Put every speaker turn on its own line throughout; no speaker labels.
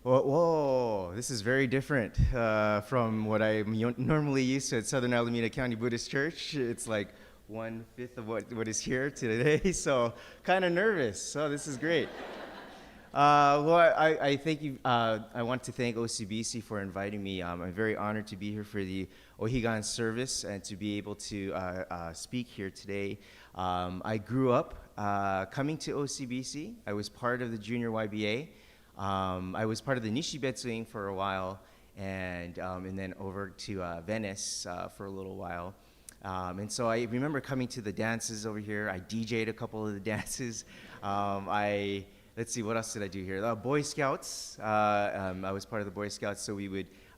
Whoa, this is very different from what I'm normally used to at Southern Alameda County Buddhist Church. It's like 1/5 of what is here today, so kind of nervous. So this is great. I thank you. I want to thank OCBC for inviting me. I'm very honored to be here for the Ohigan service and to be able to speak here today. I grew up coming to OCBC. I was part of the junior YBA. I was part of the Nishibetsuing for a while, and then over to Venice for a little while. And so I remember coming to the dances over here. I DJ'd a couple of the dances. Let's see, what else did I do here? Boy Scouts. I was part of the Boy Scouts, so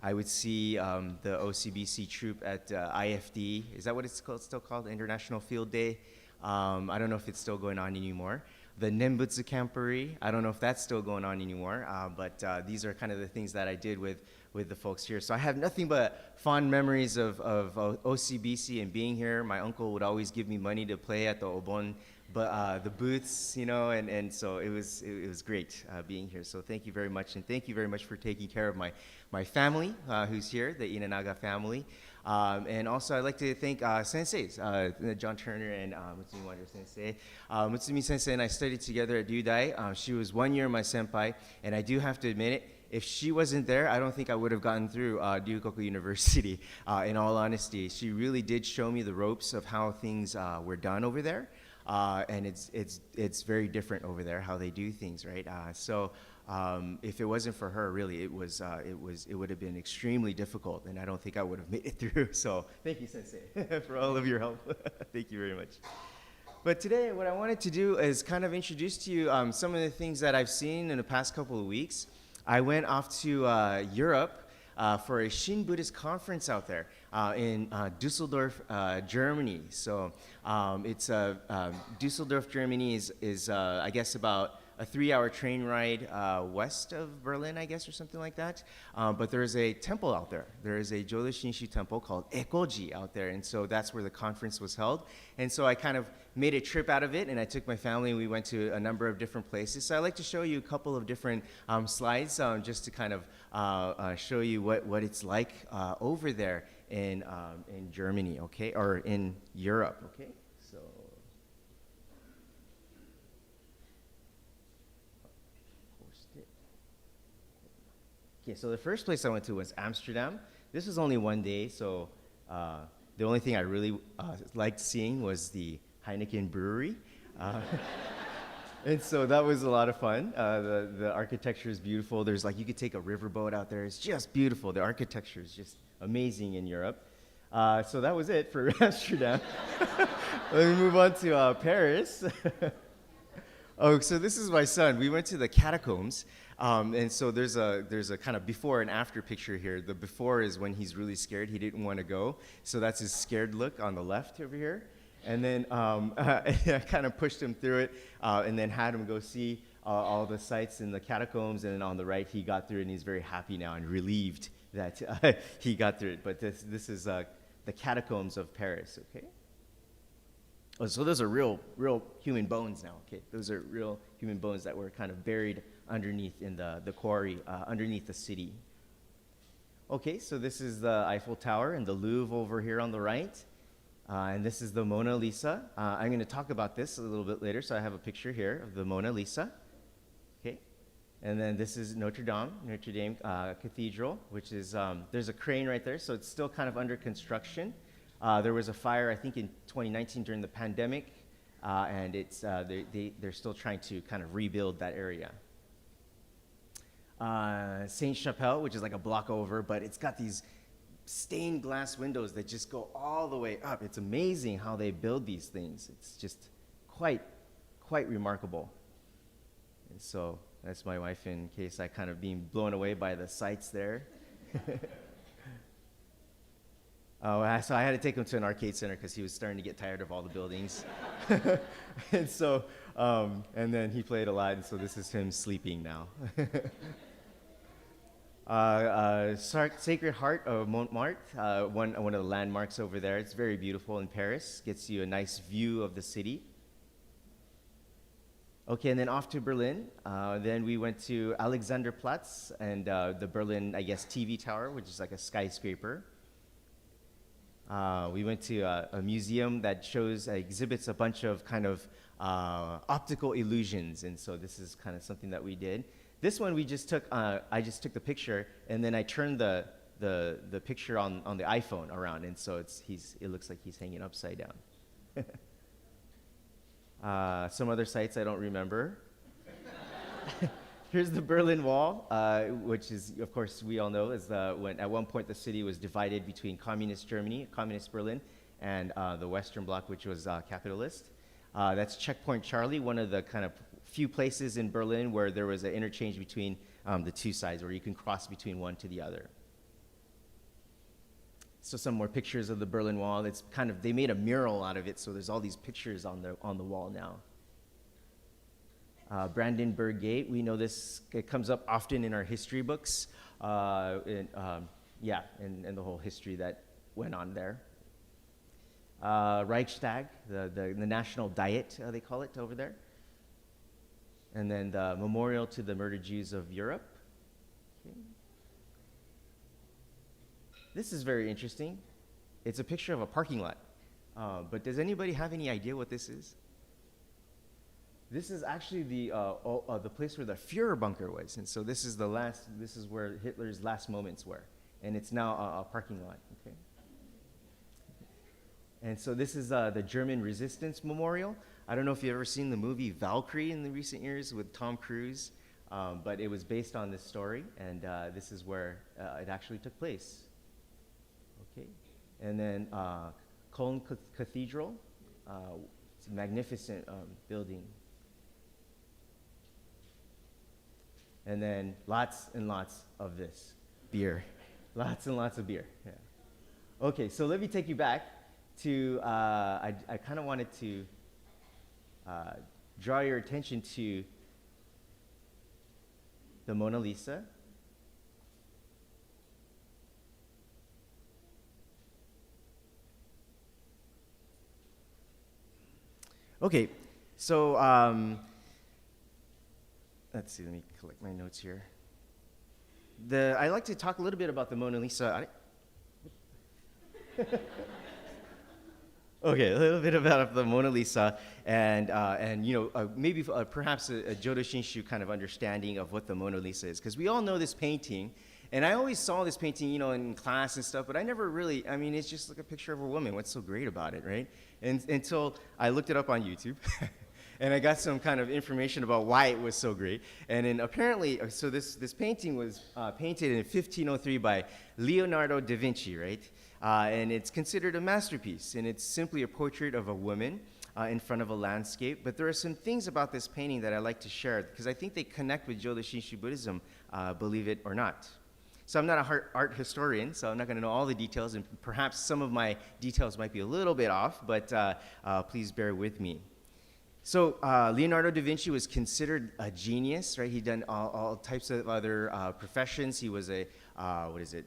I would see the OCBC troop at IFD. Is that what it's still called? International Field Day. I don't know if it's still going on anymore. The Nembutsu Camporee. I don't know if that's still going on anymore, but these are kind of the things that I did with the folks here. So I have nothing but fond memories of OCBC and being here. My uncle would always give me money to play at the Obon, but the booths, and so it was great being here. So thank you very much, and thank you very much for taking care of my family who's here, the Inanaga family. And also I'd like to thank senseis, John Turner and Mutsumi Wonder Sensei. Mutsumi Sensei and I studied together at Ryudai. She was 1 year my senpai, and I do have to admit it, if she wasn't there, I don't think I would have gotten through Ryukoku University, in all honesty. She really did show me the ropes of how things were done over there. And it's very different over there, how they do things, right? If it wasn't for her, really, it would have been extremely difficult, and I don't think I would have made it through. So thank you, Sensei, for all of your help. Thank you very much. But today, what I wanted to do is kind of introduce to you some of the things that I've seen in the past couple of weeks. I went off to Europe for a Shin Buddhist conference out there in Dusseldorf, Germany. So Dusseldorf, Germany is I guess about a 3-hour train ride west of Berlin, I guess, or something like that. But there's a temple out there. There is a Jodo Shinshu temple called Ekoji out there, and so that's where the conference was held. And so I kind of made a trip out of it, and I took my family, and we went to a number of different places. So I'd like to show you a couple of different slides just to kind of show you what it's like over there in Germany, okay, or in Europe, okay? So. Okay, so the first place I went to was Amsterdam. This was only 1 day, so the only thing I really liked seeing was the Heineken brewery. And so that was a lot of fun. The architecture is beautiful. There's you could take a riverboat out there. It's just beautiful. The architecture is just amazing in Europe. So that was it for Amsterdam. Let me move on to Paris. Oh, so this is my son. We went to the catacombs, and so there's a kind of before and after picture here. The before is when he's really scared. He didn't want to go, so that's his scared look on the left over here. And then I kind of pushed him through it, and then had him go see all the sites in the catacombs. And then on the right, he got through it, and he's very happy now and relieved that he got through it. But this is the catacombs of Paris, okay? Oh, so those are real human bones now, okay? Those are real human bones that were kind of buried underneath in the quarry, underneath the city. Okay, so this is the Eiffel Tower and the Louvre over here on the right. And this is the Mona Lisa. I'm going to talk about this a little bit later, so I have a picture here of the Mona Lisa. Okay, and then this is Notre Dame Cathedral, which is, there's a crane right there, so it's still kind of under construction. There was a fire, I think, in 2019 during the pandemic, and they're still trying to kind of rebuild that area. Sainte-Chapelle, which is like a block over, but it's got these stained glass windows that just go all the way up. It's amazing how they build these things. It's just quite remarkable. And so that's my wife in case I kind of being blown away by the sights there. So I had to take him to an arcade center because he was starting to get tired of all the buildings. And so, and then he played a lot, and so this is him sleeping now. Sacred Heart of Montmartre, one of the landmarks over there. It's very beautiful in Paris. Gets you a nice view of the city. Okay, and then off to Berlin. Then we went to Alexanderplatz and the Berlin, I guess, TV tower, which is like a skyscraper. We went to a museum that exhibits a bunch of kind of optical illusions, and so this is kind of something that we did. This one we just took, I just took the picture, and then I turned the picture on the iPhone around, and so it looks like he's hanging upside down. Some other sites I don't remember. Here's the Berlin Wall, which is, of course, we all know, is when at one point the city was divided between communist Germany, communist Berlin, and the Western Bloc, which was capitalist. That's Checkpoint Charlie, one of the kind of few places in Berlin where there was an interchange between the two sides, where you can cross between one to the other. So some more pictures of the Berlin Wall. It's kind of, they made a mural out of it, so there's all these pictures on the wall now. Brandenburg Gate, we know this, it comes up often in our history books, and the whole history that went on there. Reichstag, the National Diet, they call it over there. And then the Memorial to the Murdered Jews of Europe. Okay. This is very interesting. It's a picture of a parking lot. But does anybody have any idea what this is? This is actually the place where the Führer bunker was, and so this is where Hitler's last moments were, and it's now a parking lot. Okay. And so this is the German Resistance Memorial. I don't know if you've ever seen the movie Valkyrie in the recent years with Tom Cruise, but it was based on this story, and this is where it actually took place. Okay. And then Cologne Cathedral, it's a magnificent building. And then lots and lots of this beer. Lots and lots of beer. Yeah. Okay, so let me take you back to, I kind of wanted to draw your attention to the Mona Lisa. Okay, so let's see, let me collect my notes here. I'd like to talk a little bit about the Mona Lisa. Okay, a little bit about the Mona Lisa, and maybe perhaps a Jodo Shinshu kind of understanding of what the Mona Lisa is, because we all know this painting, and I always saw this painting, in class and stuff, but I never really, it's just like a picture of a woman. What's so great about it, right? And until I looked it up on YouTube. And I got some kind of information about why it was so great. And then apparently, so this painting was painted in 1503 by Leonardo da Vinci, right? And it's considered a masterpiece. And it's simply a portrait of a woman in front of a landscape. But there are some things about this painting that I like to share, because I think they connect with Jodo Shinshu Buddhism, believe it or not. So I'm not an art historian, so I'm not going to know all the details, and perhaps some of my details might be a little bit off, but please bear with me. So Leonardo da Vinci was considered a genius, right? He'd done all types of other professions. He was a,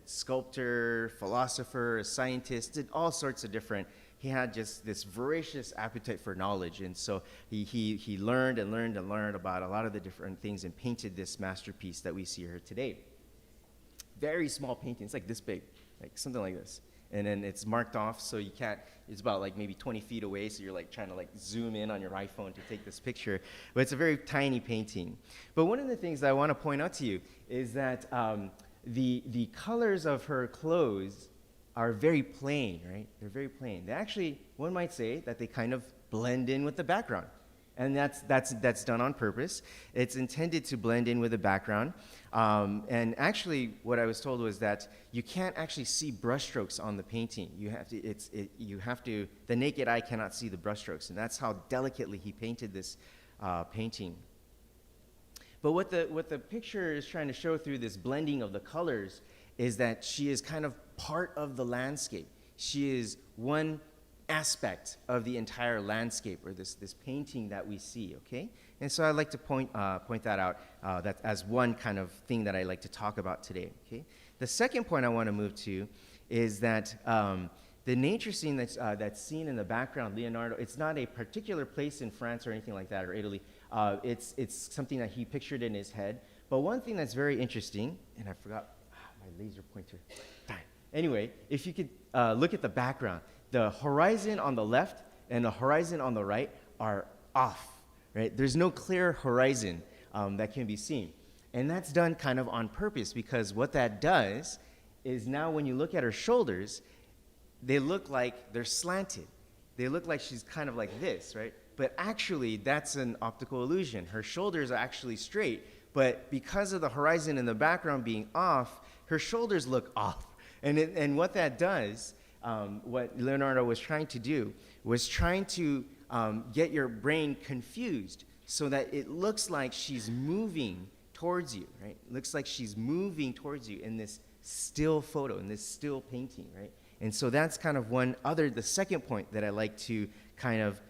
sculptor, philosopher, a scientist, did all sorts of different. He had just this voracious appetite for knowledge, and so he learned and learned and learned about a lot of the different things and painted this masterpiece that we see here today. Very small painting, it's like this big, like something like this. And then it's marked off, so you can't, it's about like maybe 20 feet away, so you're like trying to like zoom in on your iPhone to take this picture. But it's a very tiny painting. But one of the things that I want to point out to you is that the colors of her clothes are very plain, right? They're very plain. They actually, one might say that they kind of blend in with the background. And that's done on purpose. It's intended to blend in with the background. And actually, what I was told was that you can't actually see brushstrokes on the painting. The naked eye cannot see the brushstrokes, and that's how delicately he painted this painting. But what the picture is trying to show through this blending of the colors is that she is kind of part of the landscape. She is one aspect of the entire landscape, or this painting that we see, okay? And so I'd like to point that out that as one kind of thing that I like to talk about today, okay? The second point I want to move to is that the nature scene that's seen in the background, Leonardo, it's not a particular place in France or anything like that, or Italy. It's something that he pictured in his head. But one thing that's very interesting, and I forgot my laser pointer. Darn. Anyway, if you could look at the background, the horizon on the left and the horizon on the right are off, right? There's no clear horizon that can be seen. And that's done kind of on purpose, because what that does is now when you look at her shoulders, they look like they're slanted. They look like she's kind of like this, right? But actually, that's an optical illusion. Her shoulders are actually straight, but because of the horizon in the background being off, her shoulders look off. And what that does, what Leonardo was trying to do, was trying to get your brain confused so that it looks like she's moving towards you, right? It looks like she's moving towards you in this still photo, in this still painting, right? And so that's kind of the second point that I like to kind of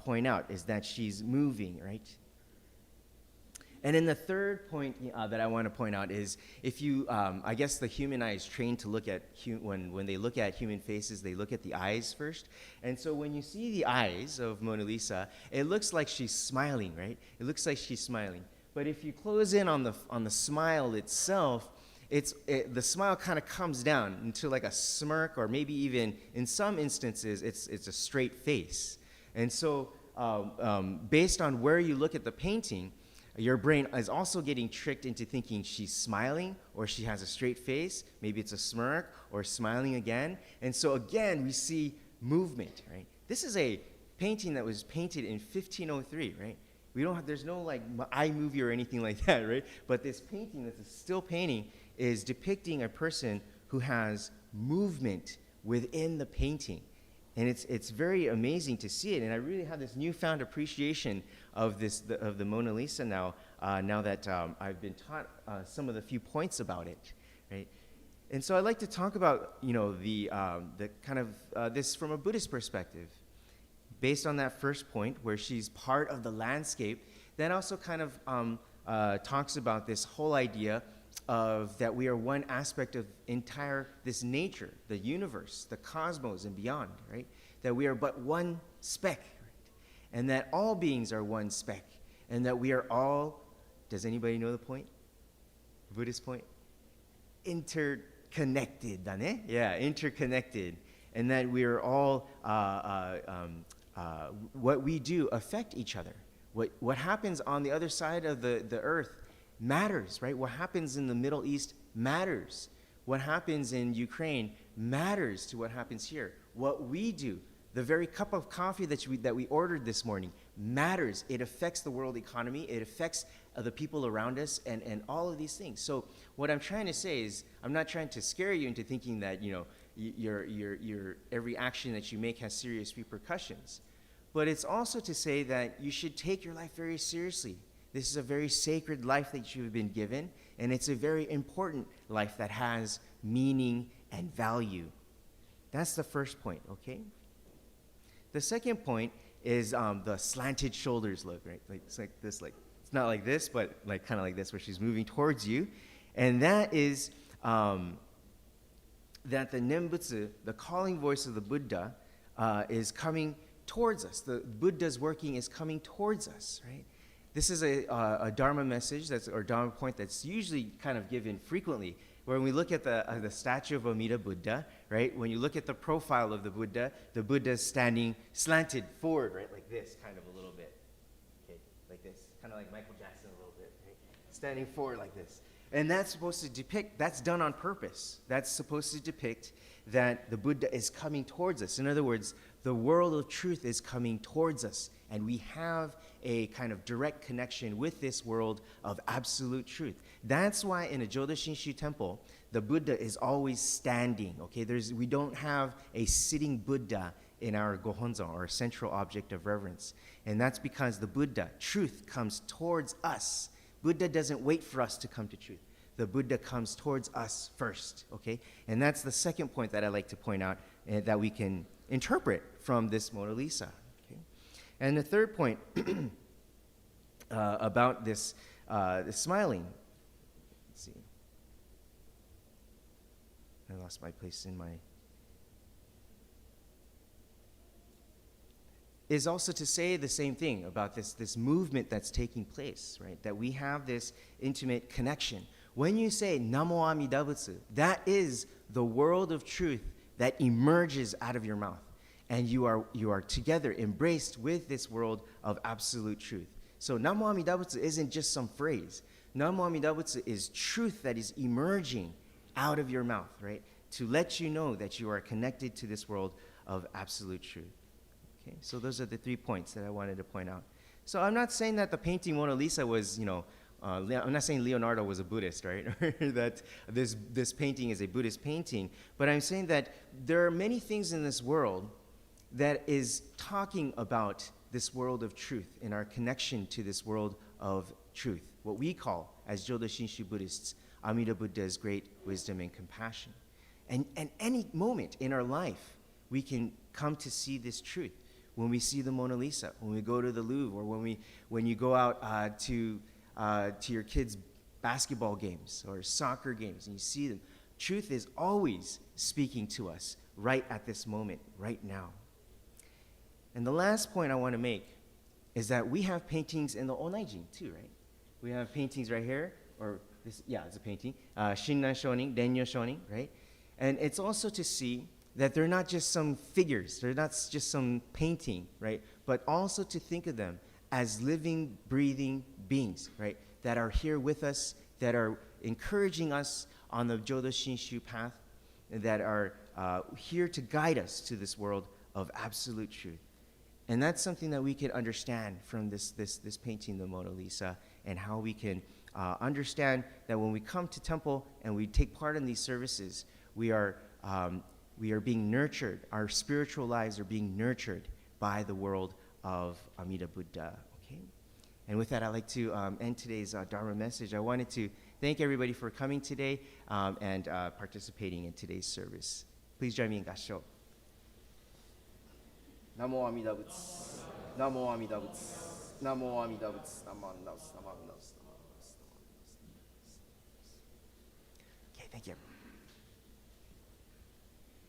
point out is that she's moving, right? And then the third point that I want to point out is if you, I guess the human eye is trained to look at, when they look at human faces, they look at the eyes first. And so when you see the eyes of Mona Lisa, it looks like she's smiling, right? It looks like she's smiling. But if you close in on the smile itself, the smile kind of comes down into like a smirk, or maybe even in some instances, it's a straight face. And so based on where you look at the painting, your brain is also getting tricked into thinking she's smiling or she has a straight face. Maybe it's a smirk or smiling again. And so again, we see movement, right? This is a painting that was painted in 1503, right? There's no like eye movie or anything like that, right? But this painting, that's a still painting, is depicting a person who has movement within the painting. And it's very amazing to see it. And I really have this newfound appreciation of the Mona Lisa now that I've been taught some of the few points about it, right? And so I'd like to talk about, the kind of this from a Buddhist perspective. Based on that first point, where she's part of the landscape, that also kind of talks about this whole idea of that we are one aspect of this nature, the universe, the cosmos and beyond, right? That we are but one speck, right? And that all beings are one speck, and that we are all, does anybody know the point? Buddhist point? Interconnected, dane? Yeah, interconnected. And that we are all, what we do affect each other. What happens on the other side of the earth matters, right? What happens in the Middle East matters. What happens in Ukraine matters to what happens here. What we do, the very cup of coffee that we ordered this morning, matters. It affects the world economy. It affects the people around us, and all of these things. So what I'm trying to say is, I'm not trying to scare you into thinking that your every action that you make has serious repercussions, but it's also to say that you should take your life very seriously. This is a very sacred life that you have been given, and it's a very important life that has meaning and value. That's the first point, okay? The second point is the slanted shoulders look, right? Like, it's like this, like, it's not like this, but like kind of like this, where she's moving towards you. And that is that the Nembutsu, the calling voice of the Buddha, is coming towards us. The Buddha's working is coming towards us, right? This is a Dharma message, or Dharma point that's usually kind of given frequently. When we look at the statue of Amida Buddha, right? When you look at the profile of the Buddha is standing slanted forward, right? Like this, kind of a little bit. Okay, like this. Kind of like Michael Jackson a little bit, right? Standing forward like this. And that's supposed to depict, that's done on purpose. That's supposed to depict that the Buddha is coming towards us. In other words, the world of truth is coming towards us, and we have a kind of direct connection with this world of absolute truth. That's why in a Jodo Shinshu temple, the Buddha is always standing, okay? We don't have a sitting Buddha in our Gohonzon, or central object of reverence. And that's because the Buddha, truth, comes towards us. Buddha doesn't wait for us to come to truth. The Buddha comes towards us first, okay? And that's the second point that I like to point out that we can interpret from this Mona Lisa, okay? And the third point about this smiling, let's see. I lost my place in my... is also to say the same thing about this movement that's taking place, right? That we have this intimate connection. When you say Namo Amida Butsu, that is the world of truth that emerges out of your mouth. And you are together, embraced with this world of absolute truth. So Namo Amida Butsu isn't just some phrase. Namo Amida Butsu is truth that is emerging out of your mouth, right? To let you know that you are connected to this world of absolute truth. Okay, so those are the 3 points that I wanted to point out. So I'm not saying that the painting Mona Lisa was, I'm not saying Leonardo was a Buddhist, right? That this painting is a Buddhist painting, but I'm saying that there are many things in this world that is talking about this world of truth and our connection to this world of truth, what we call, as Jodo Shinshu Buddhists, Amida Buddha's great wisdom and compassion. And any moment in our life, we can come to see this truth. When we see the Mona Lisa, when we go to the Louvre, or when you go out to your kids' basketball games or soccer games and you see them, truth is always speaking to us right at this moment, right now. And the last point I want to make is that we have paintings in the Onaijin too, right? We have paintings right here, or this, yeah, it's a painting, Shinran Shonin, Denyo Shonin, right? And it's also to see that they're not just some figures, they're not just some painting, right? But also to think of them as living, breathing beings, right? That are here with us, that are encouraging us on the Jodo Shinshu path, that are here to guide us to this world of absolute truth. And that's something that we can understand from this painting, the Mona Lisa, and how we can understand that when we come to temple and we take part in these services, we are being nurtured. Our spiritual lives are being nurtured by the world of Amida Buddha. Okay? And with that, I'd like to end today's Dharma message. I wanted to thank everybody for coming today and participating in today's service. Please join me in Gassho. Namo Amida Butsu. Namo Amida Butsu. Namo Amida Butsu. Namo Amida Butsu. Okay, thank you.